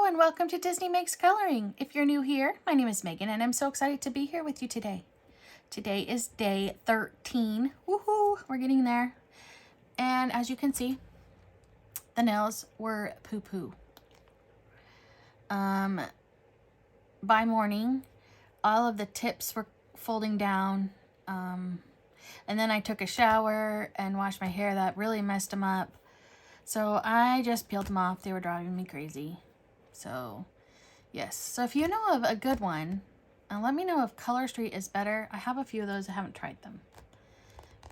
and welcome to Disney Makes Coloring. If you're new here, my name is Megan and I'm so excited to be here with you today. Today is day 13. Woohoo! We're getting there. And as you can see, the nails were poo-poo. By morning, all of the tips were folding down. And then I took a shower and washed my hair. That really messed them up. So I just peeled them off. They were driving me crazy. So, yes. So if you know of a good one, let me know if Color Street is better. I have a few of those. I haven't tried them.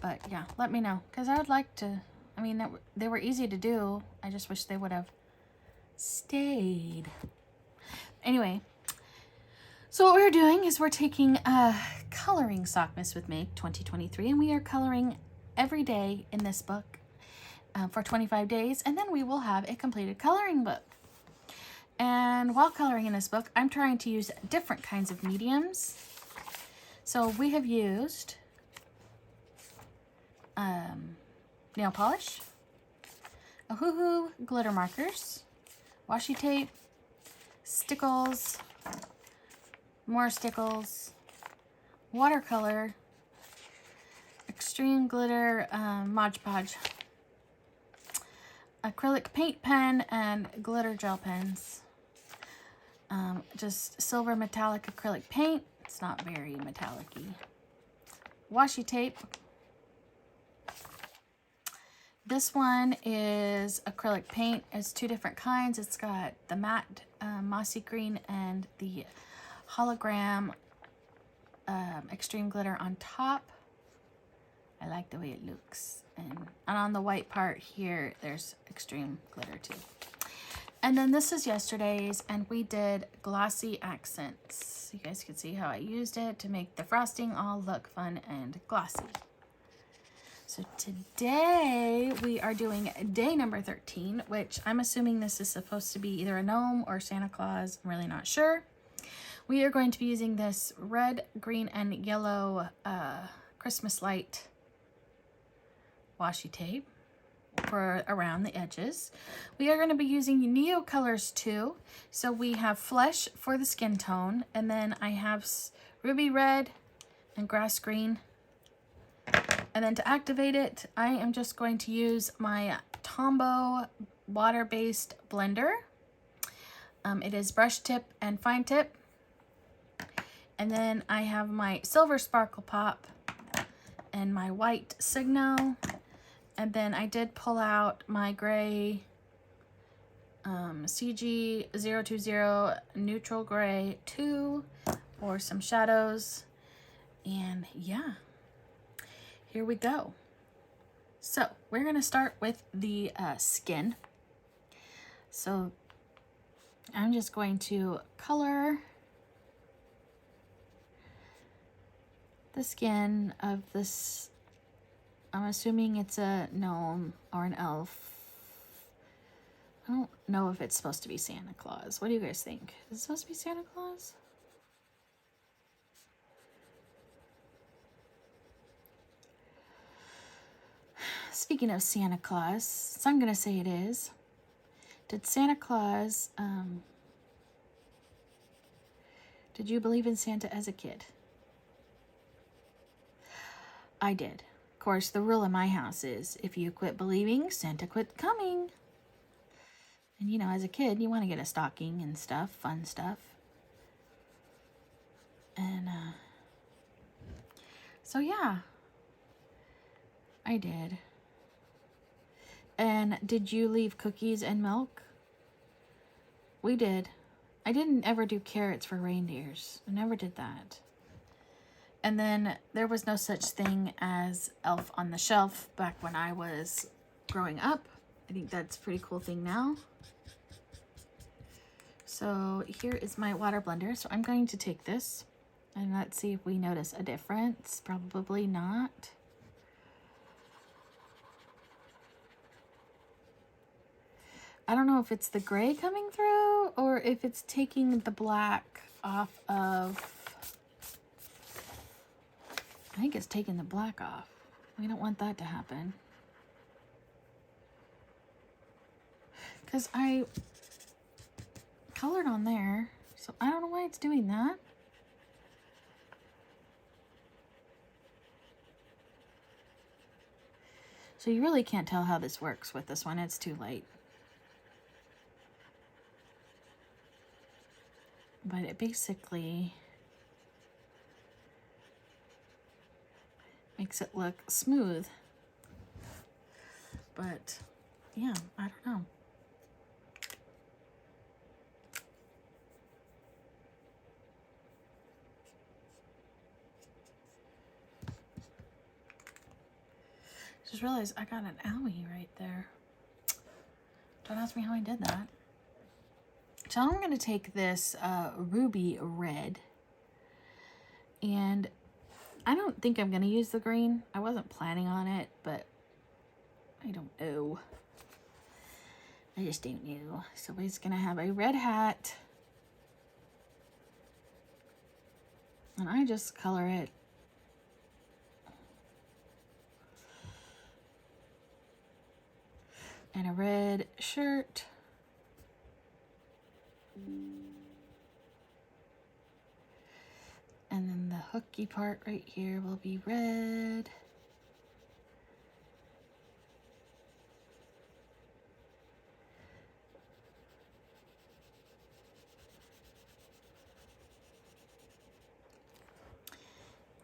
But yeah, let me know. Because I would like to, I mean, they were easy to do. I just wish they would have stayed. Anyway, so what we're doing is we're taking Coloring Sockmas with Me 2023. And we are coloring every day in this book for 25 days. And then we will have a completed coloring book. And while coloring in this book, I'm trying to use different kinds of mediums. So we have used nail polish, Hughes glitter markers, washi tape, stickles, more stickles, watercolor, extreme glitter, Mod Podge, acrylic paint pen, and glitter gel pens. Just silver metallic acrylic paint. It's not very metallic-y. Washi tape. This one is acrylic paint. It's two different kinds. It's got the matte mossy green and the hologram extreme glitter on top. I like the way it looks. And on the white part here, there's extreme glitter too. And then this is yesterday's, and we did glossy accents. You guys can see how I used it to make the frosting all look fun and glossy. So today we are doing day number 13, which I'm assuming this is supposed to be either a gnome or Santa Claus. I'm really not sure. We are going to be using this red, green, and yellow Christmas light washi tape for around the edges. We are going to be using Neo colors too. So we have flesh for the skin tone, and then I have ruby red and grass green. And then to activate it, I am just going to use my Tombow water-based blender. It is brush tip and fine tip. And then I have my silver sparkle pop and my white signal. And then I did pull out my gray CG020 neutral gray 2 for some shadows. And yeah, here we go. So we're going to start with the skin. So I'm just going to color the skin of this. I'm assuming it's a gnome or an elf. I don't know if it's supposed to be Santa Claus. What do you guys think? Is it supposed to be Santa Claus? Speaking of Santa Claus, so I'm going to say it is. Did Santa Claus, did you believe in Santa as a kid? I did. Of course, the rule in my house is if you quit believing, Santa quit coming. And you know, as a kid, you want to get a stocking and stuff, fun stuff. And so yeah, I did. And did you leave cookies and milk? We did. I didn't ever do carrots for reindeers. I never did that. And then there was no such thing as Elf on the Shelf back when I was growing up. I think that's a pretty cool thing now. So here is my water blender. So I'm going to take this and let's see if we notice a difference. Probably not. I don't know if it's the gray coming through or if it's taking the black off of... I think it's taking the black off. We don't want that to happen. Because I colored on there, so I don't know why it's doing that. So you really can't tell how this works with this one. It's too light. But it basically makes it look smooth. But yeah, I don't know. Just realized I got an owie right there. Don't ask me how I did that. So I'm going to take this ruby red, and I don't think I'm going to use the green. I wasn't planning on it, but I don't know. I just don't know. So he's going to have a red hat, and I just color it. And a red shirt. And then the hooky part right here will be red.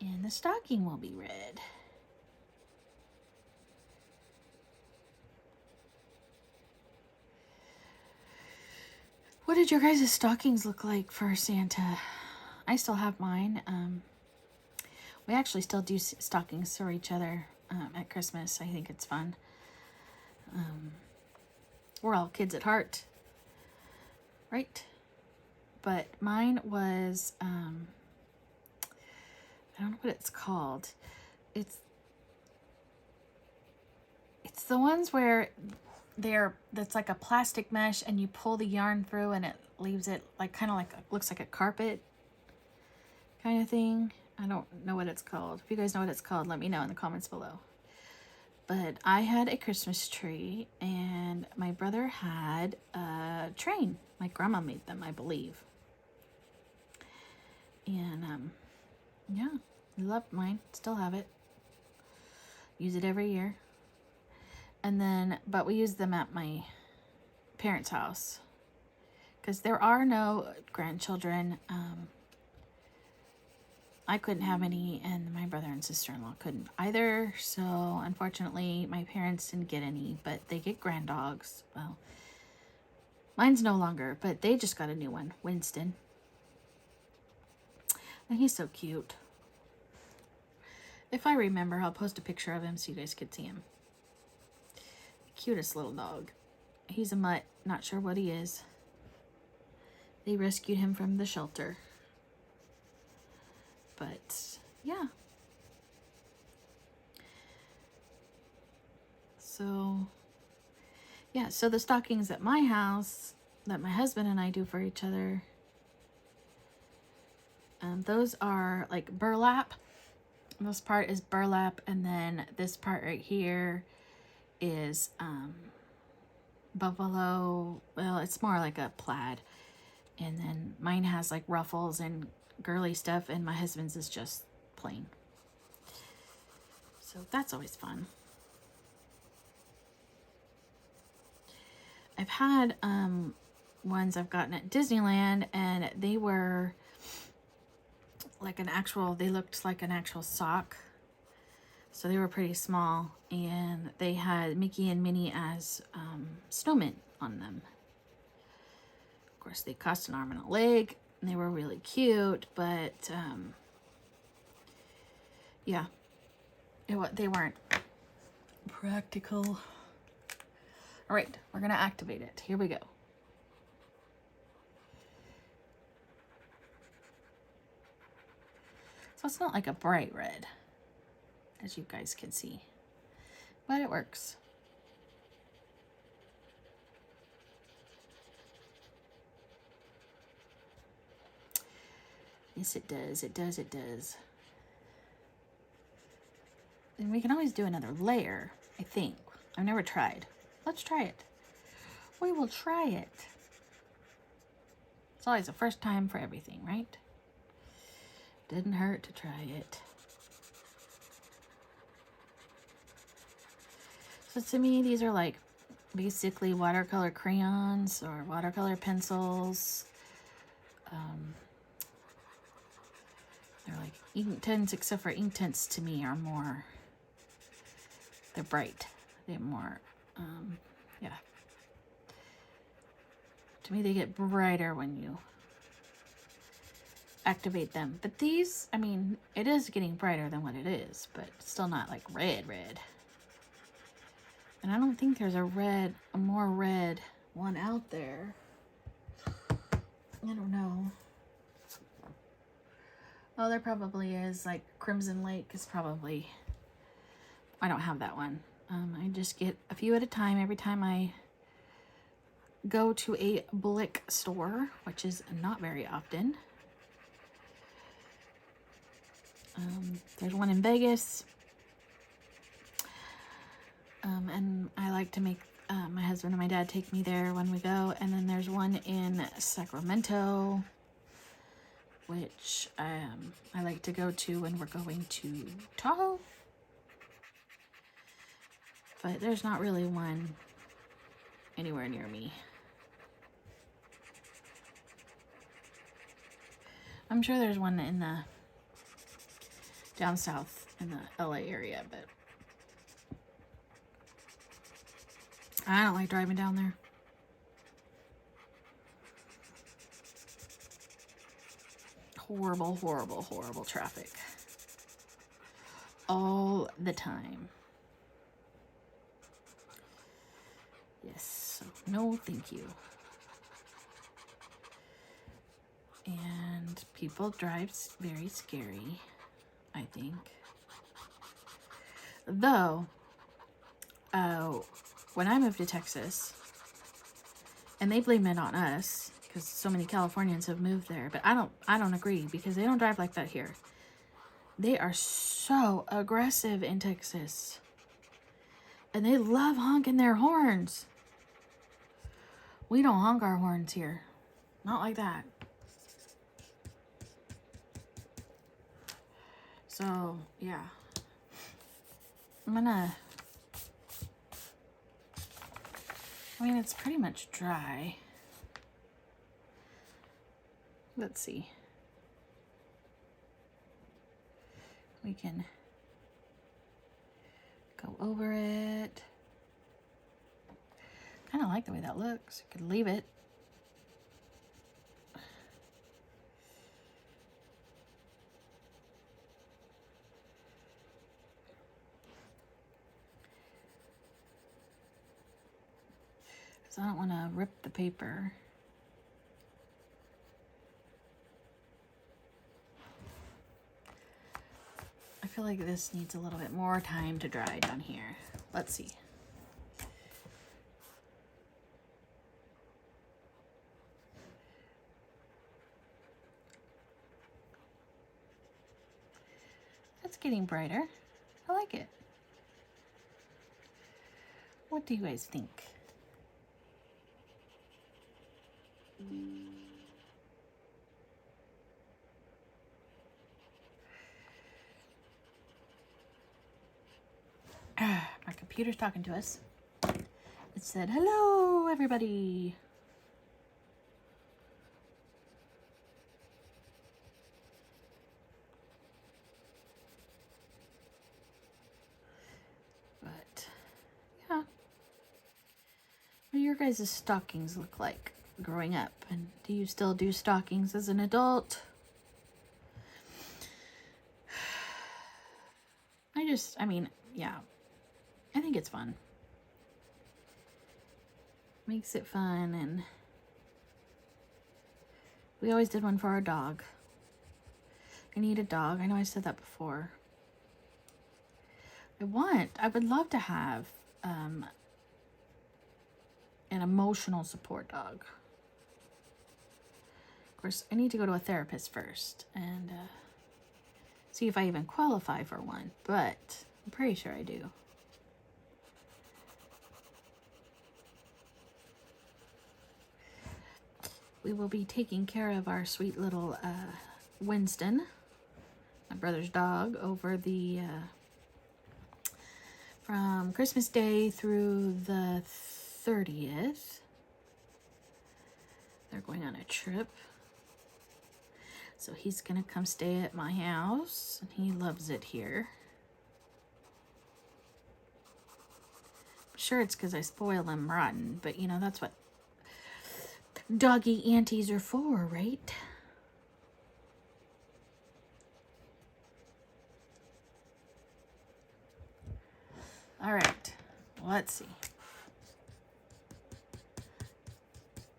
And the stocking will be red. What did your guys' stockings look like for Santa? I still have mine. We actually still do stockings for each other at Christmas. I think it's fun. We're all kids at heart, right? But mine was, I don't know what it's called. It's the ones where that's like a plastic mesh and you pull the yarn through and it leaves it like kind of like looks like a carpet kind of thing. I don't know what it's called. If you guys know what it's called, let me know in the comments below. But I had a Christmas tree and my brother had a train. My grandma made them, I believe. And yeah, I loved mine. Still have it. Use it every year. And then, but we use them at my parents' house because there are no grandchildren. I couldn't have any, and my brother and sister-in-law couldn't either. So unfortunately, my parents didn't get any, but they get grand dogs. Well, mine's no longer, but they just got a new one, Winston. And he's so cute. If I remember, I'll post a picture of him so you guys could see him. Cutest little dog. He's a mutt, not sure what he is. They rescued him from the shelter. But yeah. So yeah, so the stockings at my house that my husband and I do for each other, those are like burlap. This part is burlap, and then this part right here is buffalo. Well, it's more like a plaid, and then mine has like ruffles and girly stuff, and my husband's is just plain. So that's always fun. I've had ones I've gotten at Disneyland, and they were like they looked like an actual sock. So they were pretty small, and they had Mickey and Minnie as snowmen on them. Of course, they cost an arm and a leg, and they were really cute, but yeah, they weren't practical. All right, we're gonna activate it. Here we go. So it's not like a bright red, as you guys can see, but it works. Yes, it does. It does. It does. And we can always do another layer, I think. I've never tried. Let's try it. We will try it. It's always the first time for everything, right? Didn't hurt to try it. So to me, these are like basically watercolor crayons or watercolor pencils. They're like ink tints, except for ink tints to me are more, they're bright. They're more, yeah. To me, they get brighter when you activate them. But these, I mean, it is getting brighter than what it is, but still not like red. And I don't think there's a more red one out there. I don't know. Oh, there probably is. Like Crimson Lake is probably, I don't have that one. I just get a few at a time every time I go to a Blick store, which is not very often. There's one in Vegas. And I like to make my husband and my dad take me there when we go. And then there's one in Sacramento, which I like to go to when we're going to Tahoe. But there's not really one anywhere near me. I'm sure there's one in the down south in the LA area, but I don't like driving down there. Horrible, horrible, horrible traffic. All the time. Yes, so no thank you. And people drive very scary, I think. Though, when I moved to Texas, and they blame it on us because so many Californians have moved there, but I don't agree, because they don't drive like that here. They are so aggressive in Texas, and they love honking their horns. We don't honk our horns here, not like that. So yeah, I mean, it's pretty much dry. Let's see. We can go over it. Kind of like the way that looks. You could leave it. So I don't want to rip the paper. I feel like this needs a little bit more time to dry down here. Let's see. That's getting brighter. I like it. What do you guys think? My computer's talking to us. It said, hello, everybody. But, yeah. What do your guys' stockings look like growing up? And do you still do stockings as an adult? I mean, yeah. I think it's fun. Makes it fun, and we always did one for our dog. I need a dog. I know I said that before. I would love to have an emotional support dog. Of course, I need to go to a therapist first and see if I even qualify for one, but I'm pretty sure I do. we will be taking care of our sweet little Winston, my brother's dog, over the from Christmas Day through the 30th. They're going on a trip. So he's gonna come stay at my house, and he loves it here. I'm sure it's because I spoil him rotten, but you know, that's what doggy aunties are for, right? All right, let's see.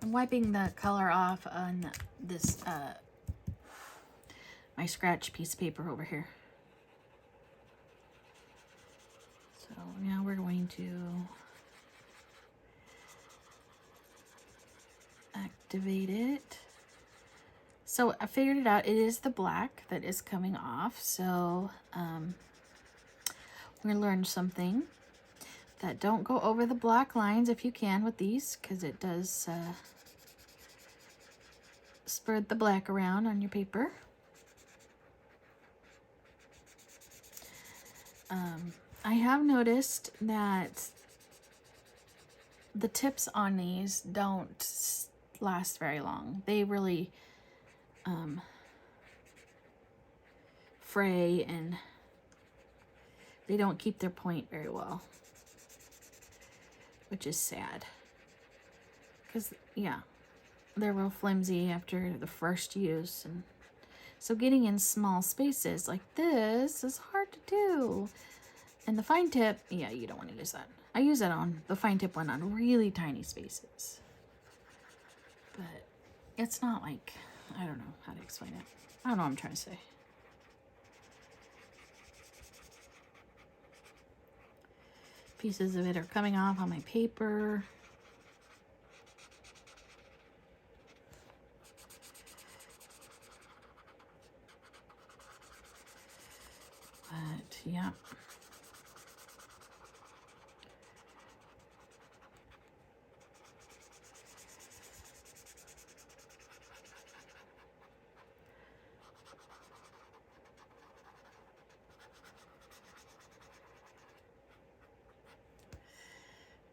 I'm wiping the color off on this, my scratch piece of paper over here. So now we're going to activate it. So I figured it out. It is the black that is coming off. So we're going to learn something. That don't go over the black lines if you can with these, because it does spread the black around on your paper. I have noticed that the tips on these don't last very long. They really fray, and they don't keep their point very well, which is sad, because yeah, they're real flimsy after the first use, and so getting in small spaces like this is hard to do. And the fine tip, yeah, you don't want to use that. I use that on the fine tip one on really tiny spaces, but it's not like, I don't know how to explain it. I don't know what I'm trying to say. Pieces of it are coming off on my paper. But yeah.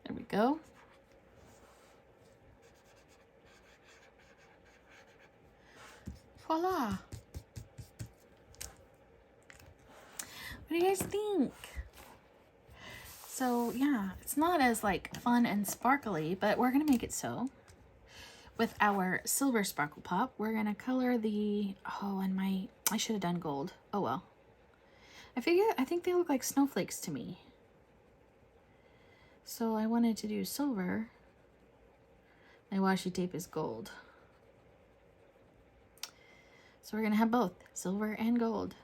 There we go. Voila. What do you guys think? So yeah, it's not as like fun and sparkly, but we're gonna make it so. With our silver sparkle pop, we're gonna color the, oh, and I should have done gold. Oh well. I think they look like snowflakes to me. So I wanted to do silver. My washi tape is gold. So we're gonna have both silver and gold.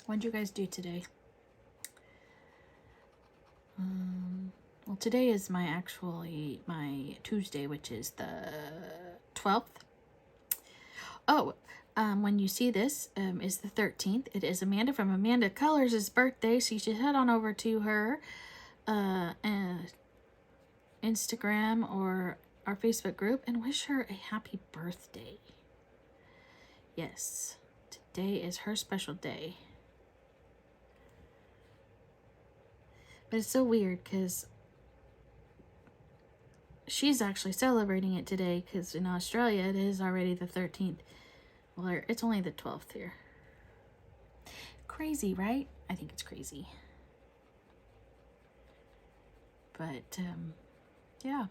What did you guys do today? Well, today is my Tuesday, which is the 12th. Oh, when you see this, is the 13th. It is Amanda from Amanda Colors' birthday, so you should head on over to her Instagram or our Facebook group and wish her a happy birthday. Yes, today is her special day. But it's so weird because she's actually celebrating it today, because in Australia it is already the 13th. Well, it's only the 12th here. Crazy, right? I think it's crazy. But, yeah.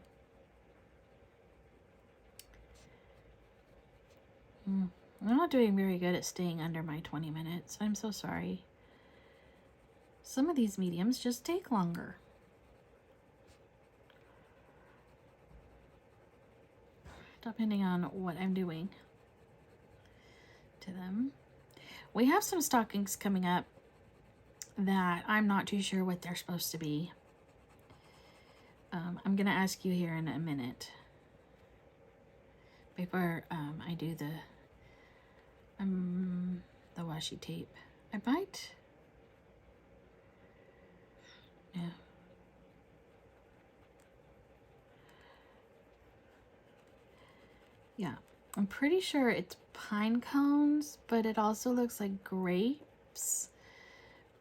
I'm not doing very good at staying under my 20 minutes. I'm so sorry. Some of these mediums just take longer. Depending on what I'm doing to them. We have some stockings coming up that I'm not too sure what they're supposed to be. I'm gonna ask you here in a minute before I do the washi washi tape. I might. Yeah. Yeah, I'm pretty sure it's pine cones, but it also looks like grapes.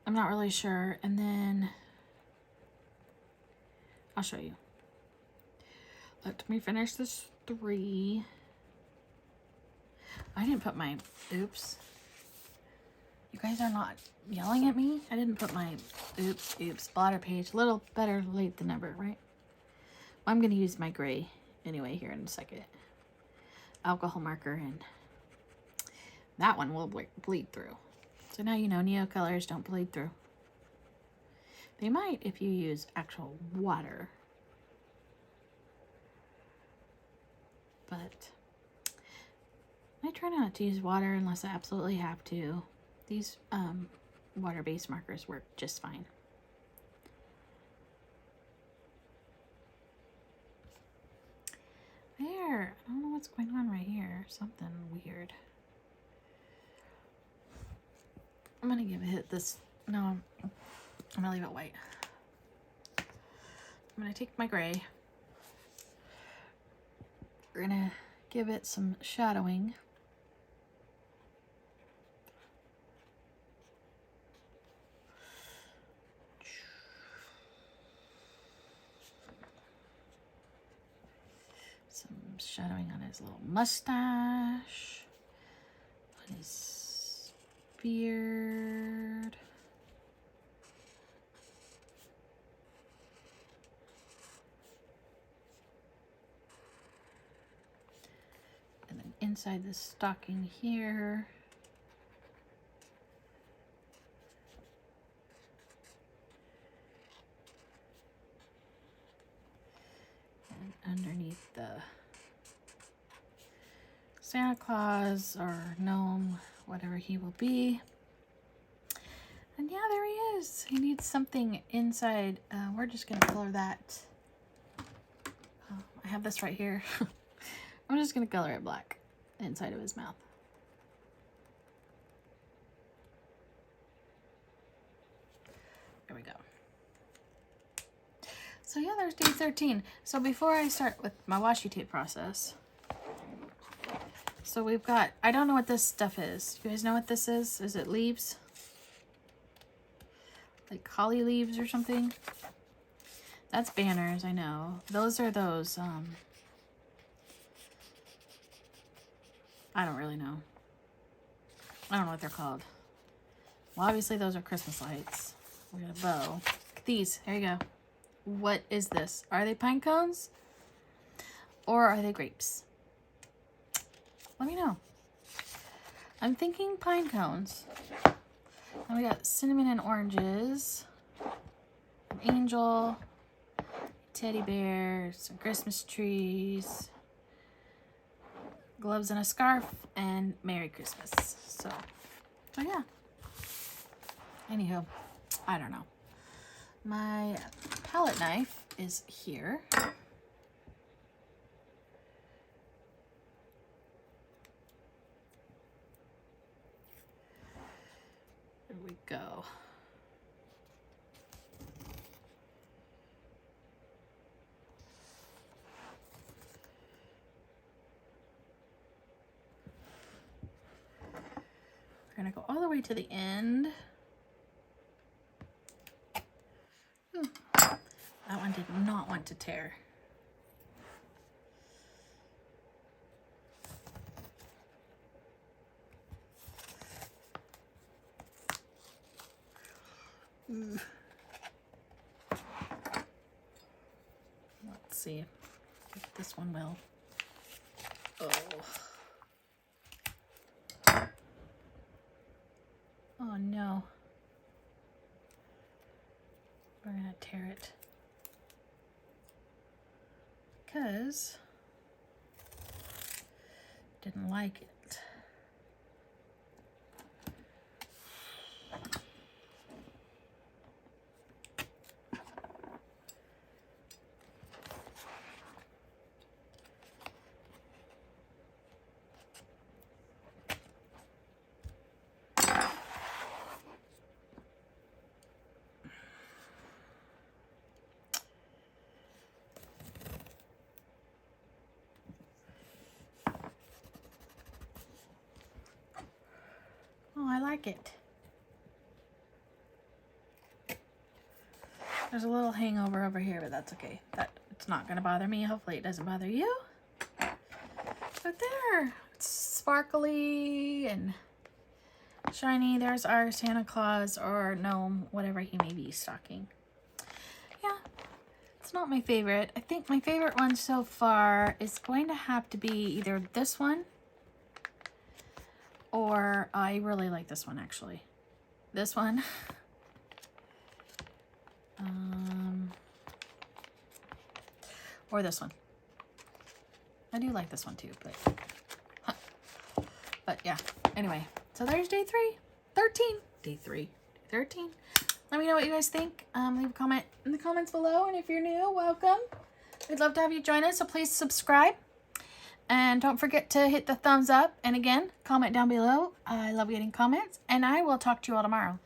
I'm not really sure. And then I'll show you. Let me finish this 3. I didn't put my, oops. You guys are not yelling at me? I didn't put my, oops, blotter page. A little better late than never, right? I'm going to use my gray anyway here in a second. Alcohol marker, and that one will bleed through. So now you know Neo colors don't bleed through. They might if you use actual water. But I try not to use water unless I absolutely have to. These water-based markers work just fine. There, I don't know what's going on right here. Something weird. I'm gonna give it this, no, I'm gonna leave it white. I'm gonna take my gray. We're gonna give it some shadowing. Some shadowing on his little mustache, on his beard. And then inside the stocking here. And underneath the Santa Claus or gnome, whatever he will be. And yeah, there he is. He needs something inside. We're just gonna color that. I have this right here. I'm just gonna color it black inside of his mouth. There we go. So yeah, there's day 13. So before I start with my washi tape process, so we've got, I don't know what this stuff is. You guys know what this is? Is it leaves? Like holly leaves or something? That's banners, I know. Those are those, I don't really know. I don't know what they're called. Well, obviously those are Christmas lights. We got a bow. Look at these, there you go. What is this? Are they pine cones? Or are they grapes? Let me know. I'm thinking pine cones. And we got cinnamon and oranges. An angel. Teddy bears. Some Christmas trees. Gloves and a scarf. And Merry Christmas. So yeah. Anywho, I don't know. My palette knife is here. There we go. We're gonna go all the way to the end. That one did not want to tear. Let's see if this one will. Oh no. We're gonna tear it. Because didn't like it. Oh, I like it. There's a little hangover over here, but that's okay. It's not going to bother me. Hopefully it doesn't bother you. But there, it's sparkly and shiny. There's our Santa Claus or gnome, whatever he may be stocking. Yeah, it's not my favorite. I think my favorite one so far is going to have to be either this one, or I really like this one actually. This one. Or this one. I do like this one too, but yeah. Anyway, so there's day 13. Day 13. Let me know what you guys think. Leave a comment in the comments below, and if you're new, welcome. We'd love to have you join us, so please subscribe. And don't forget to hit the thumbs up. And again, comment down below. I love getting comments, and I will talk to you all tomorrow.